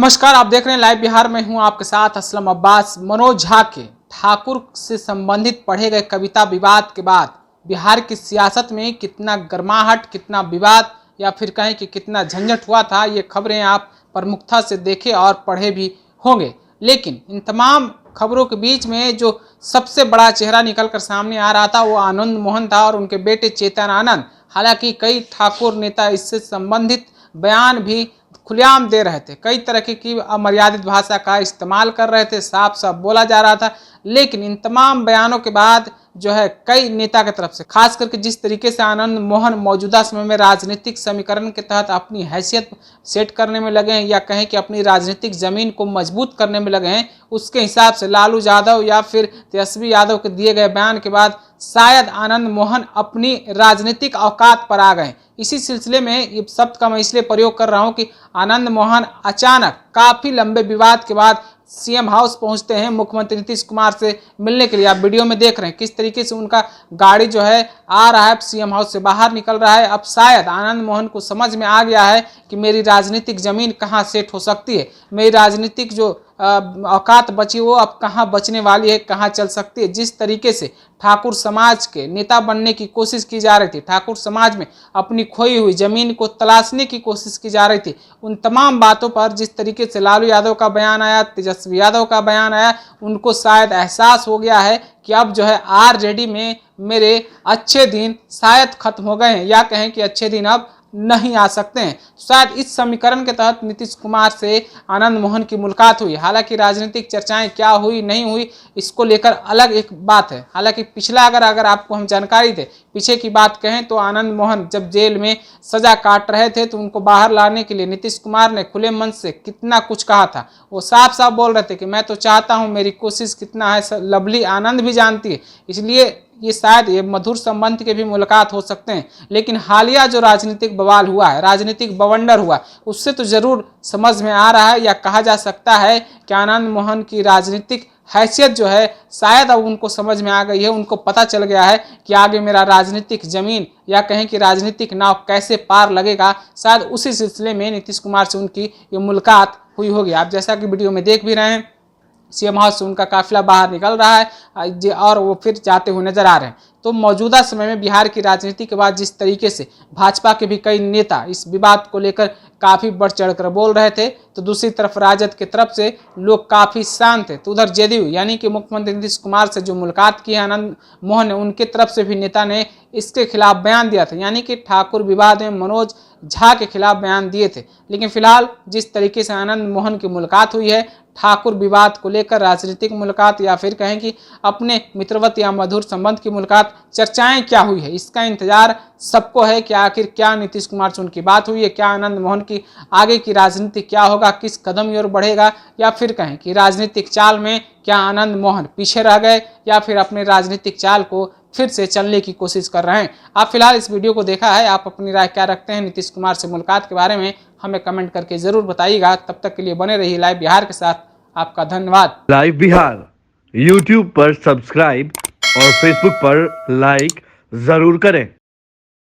नमस्कार, आप देख रहे हैं लाइव बिहार में हूं आपके साथ असलम अब्बास। मनोज झा के ठाकुर से संबंधित पढ़े गए कविता विवाद के बाद बिहार की सियासत में कितना गर्माहट, कितना विवाद या फिर कहें कि कितना झंझट हुआ था, ये खबरें आप प्रमुखता से देखे और पढ़े भी होंगे। लेकिन इन तमाम खबरों के बीच में जो सबसे बड़ा चेहरा निकल कर सामने आ रहा था वो आनंद मोहन था और उनके बेटे चेतन आनंद। हालांकि कई ठाकुर नेता इससे संबंधित बयान भी खुलेआम दे रहे थे, कई तरह की अमर्यादित भाषा का इस्तेमाल कर रहे थे, साफ साफ बोला जा रहा था। लेकिन इन तमाम बयानों के बाद जो है कई नेता की तरफ से, खास करके जिस तरीके से आनंद मोहन मौजूदा समय में राजनीतिक समीकरण के तहत अपनी हैसियत सेट करने में लगे हैं या कहें कि अपनी राजनीतिक जमीन को मजबूत करने में लगे हैं, उसके हिसाब से लालू यादव या फिर तेजस्वी यादव के दिए गए बयान के बाद शायद आनंद मोहन अपनी राजनीतिक औकात पर आ गए। इसी सिलसिले में ये शब्द का मैं इसलिए प्रयोग कर रहा हूं कि आनंद मोहन अचानक काफी लंबे विवाद के बाद सीएम हाउस पहुंचते हैं मुख्यमंत्री नीतीश कुमार से मिलने के लिए। आप वीडियो में देख रहे हैं किस तरीके से उनका गाड़ी जो है आ रहा है, सीएम हाउस से बाहर निकल रहा है। अब शायद आनंद मोहन को समझ में आ गया है कि मेरी राजनीतिक जमीन कहां सेट हो सकती है, मेरी राजनीतिक जो औकात बची वो अब कहां बचने वाली है, कहां चल सकती है। जिस तरीके से ठाकुर समाज के नेता बनने की कोशिश की जा रही थी, ठाकुर समाज में अपनी खोई हुई जमीन को तलाशने की कोशिश की जा रही थी, उन तमाम बातों पर जिस तरीके से लालू यादव का बयान आया, तेजस्वी यादव का बयान आया, उनको शायद एहसास हो गया है कि अब जो है ऑलरेडी में मेरे अच्छे दिन शायद खत्म हो गए हैं या कहें कि अच्छे दिन अब नहीं आ सकते हैं। शायद इस समीकरण के तहत नीतीश कुमार से आनंद मोहन की मुलाकात हुई। हालांकि राजनीतिक चर्चाएं क्या हुई नहीं हुई इसको लेकर अलग एक बात है। हालांकि पिछला अगर आपको हम जानकारी दें, पीछे की बात कहें तो आनंद मोहन जब जेल में सजा काट रहे थे तो उनको बाहर लाने के लिए नीतीश कुमार ने खुले मन से कितना कुछ कहा था। वो साफ साफ बोल रहे थे कि मैं तो चाहता हूँ, मेरी कोशिश कितना है लवली आनंद भी जानती है, इसलिए ये शायद ये मधुर संबंध के भी मुलाकात हो सकते हैं। लेकिन हालिया जो राजनीतिक बवाल हुआ है, राजनीतिक बवंडर हुआ, उससे तो जरूर समझ में आ रहा है या कहा जा सकता है कि आनंद मोहन की राजनीतिक हैसियत जो है शायद अब उनको समझ में आ गई है। उनको पता चल गया है कि आगे मेरा राजनीतिक जमीन या कहें कि राजनीतिक नाव कैसे पार लगेगा। शायद उसी सिलसिले में नीतीश कुमार से उनकी ये मुलाकात हुई होगी। आप जैसा कि वीडियो में देख भी रहे हैं, सीएम हाउस से उनका काफिला बाहर निकल रहा है और वो फिर जाते हुए नजर आ रहे हैं। तो मौजूदा समय में बिहार की राजनीति के बाद जिस तरीके से भाजपा के भी कई नेता इस विवाद को लेकर काफी बढ़ चढ़कर बोल रहे थे, तो दूसरी तरफ राजद की तरफ से लोग काफी शांत थे। तो उधर जेडीयू यानी कि मुख्यमंत्री नीतीश कुमार से जो मुलाकात की है आनंद मोहन ने, उनके तरफ से भी नेता ने इसके खिलाफ बयान दिया था, यानी कि ठाकुर विवाद में मनोज झा के खिलाफ बयान दिए थे। लेकिन फिलहाल जिस तरीके से आनंद मोहन की मुलाकात हुई है, ठाकुर विवाद को लेकर राजनीतिक मुलाकात या फिर कहें कि अपने मित्रवत या मधुर संबंध की मुलाकात, चर्चाएं क्या हुई है इसका इंतजार सबको है कि आखिर क्या नीतीश कुमार से उनकी बात हुई है, क्या आनंद मोहन की आगे की राजनीति क्या होगा, किस कदम की ओर बढ़ेगा, या फिर कहें कि राजनीतिक चाल में क्या आनंद मोहन पीछे रह गए या फिर अपने राजनीतिक चाल को फिर से चलने की कोशिश कर रहे हैं। आप फिलहाल इस वीडियो को देखा है, आप अपनी राय क्या रखते हैं नीतीश कुमार से मुलाकात के बारे में हमें कमेंट करके जरूर बताइएगा। तब तक के लिए बने रहिए लाइव बिहार के साथ। आपका धन्यवाद। लाइव बिहार यूट्यूब पर सब्सक्राइब और फेसबुक पर लाइक जरूर करें।